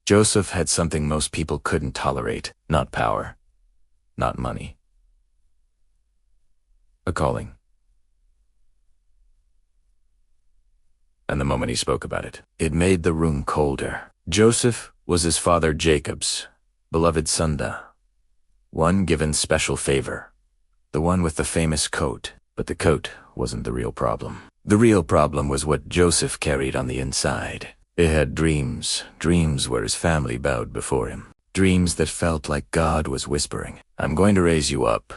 Joseph had something most people couldn't tolerate. Not power. Not money. A calling. And the moment he spoke about it, it made the room colder. Joseph was his father Jacob's beloved son, one given special favor, the one with the famous coat. But the coat wasn't the real problem. The real problem was what Joseph carried on the inside. He had dreams where his family bowed before him, dreams that felt like God was whispering, "I'm going to raise you up."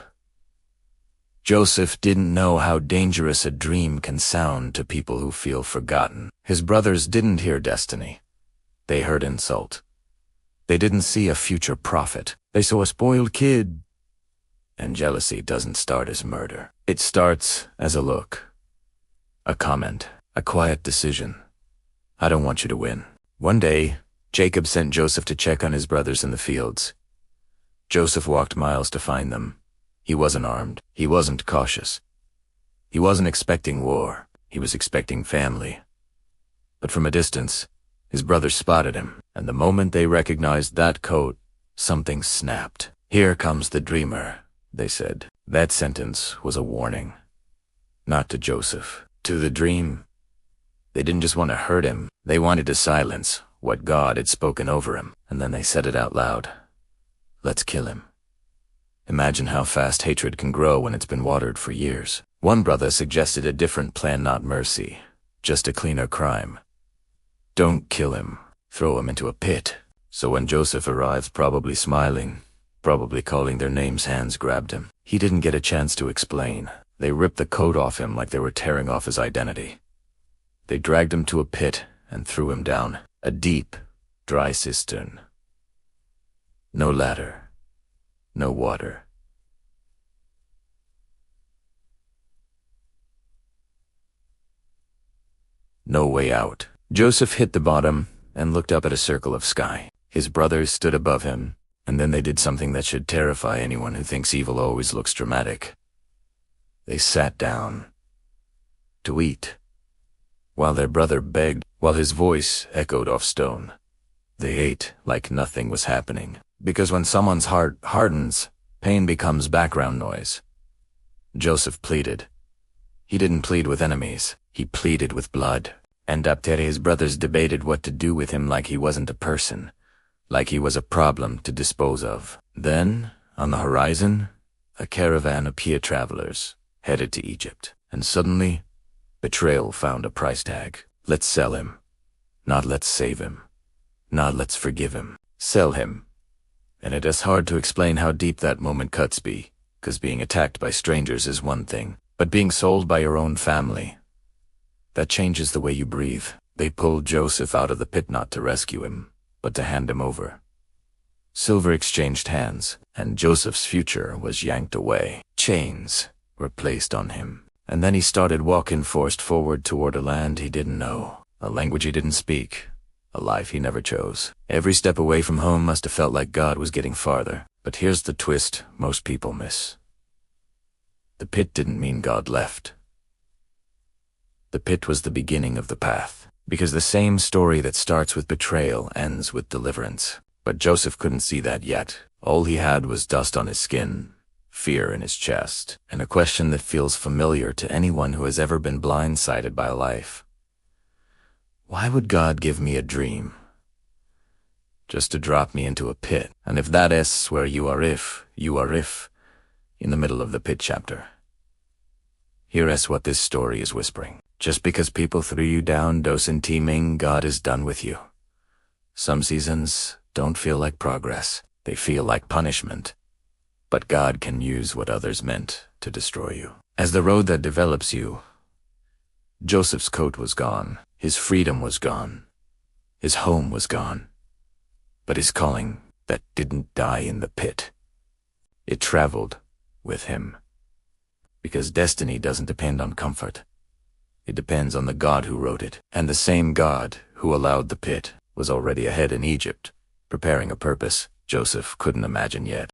Joseph didn't know how dangerous a dream can sound to people who feel forgotten. His brothers didn't hear destiny. They heard insult. They didn't see a future prophet. They saw a spoiled kid. And jealousy doesn't start as murder. It starts as a look, a comment, a quiet decision. I don't want you to win. One day, Jacob sent Joseph to check on his brothers in the fields. Joseph walked miles to find them. He wasn't armed. He wasn't cautious. He wasn't expecting war. He was expecting family. But from a distance, his brothers spotted him, and the moment they recognized that coat, something snapped. "Here comes the dreamer," they said. That sentence was a warning. Not to Joseph, to the dream. They didn't just want to hurt him, they wanted to silence what God had spoken over him, and then they said it out loud. "Let's kill him." Imagine how fast hatred can grow when it's been watered for years. One brother suggested a different plan, not mercy, just a cleaner crime. Don't kill him, throw him into a pit. So when Joseph arrived, probably smiling, probably calling their names, hands grabbed him. He didn't get a chance to explain. They ripped the coat off him like they were tearing off his identity. They dragged him to a pit and threw him down, a deep, dry cistern. No ladder, no water. No way out. Joseph hit the bottom and looked up at a circle of sky. His brothers stood above him, and then they did something that should terrify anyone who thinks evil always looks dramatic. They sat down to eat, while their brother begged, while his voice echoed off stone. They ate like nothing was happening, because when someone's heart hardens, pain becomes background noise. Joseph pleaded. He didn't plead with enemies, he pleaded with blood. And after his brothers debated what to do with him like he wasn't a person, like he was a problem to dispose of. Then, on the horizon, a caravan of pious travelers headed to Egypt. And suddenly, betrayal found a price tag. Let's sell him. Not let's save him. Not let's forgive him. Sell him. And it is hard to explain how deep that moment cuts be, 'cause being attacked by strangers is one thing, but being sold by your own family, that changes the way you breathe. They pulled Joseph out of the pit not to rescue him, but to hand him over. Silver exchanged hands, and Joseph's future was yanked away. Chains were placed on him. And then he started walking forced forward toward a land he didn't know, a language he didn't speak, a life he never chose. Every step away from home must have felt like God was getting farther. But here's the twist most people miss. The pit didn't mean God left. The pit was the beginning of the path, because the same story that starts with betrayal ends with deliverance. But Joseph couldn't see that yet. All he had was dust on his skin, fear in his chest, and a question that feels familiar to anyone who has ever been blindsided by life. Why would God give me a dream? Just to drop me into a pit, and if that is where you are if, in the middle of the pit chapter. Here is what this story is whispering. Just because people threw you down doesn't mean God is done with you. Some seasons don't feel like progress. They feel like punishment. But God can use what others meant to destroy you. As the road that develops you, Joseph's coat was gone. His freedom was gone. His home was gone. But his calling that didn't die in the pit, it traveled with him. Because destiny doesn't depend on comfort. It depends on the God who wrote it. And the same God who allowed the pit was already ahead in Egypt, preparing a purpose Joseph couldn't imagine yet.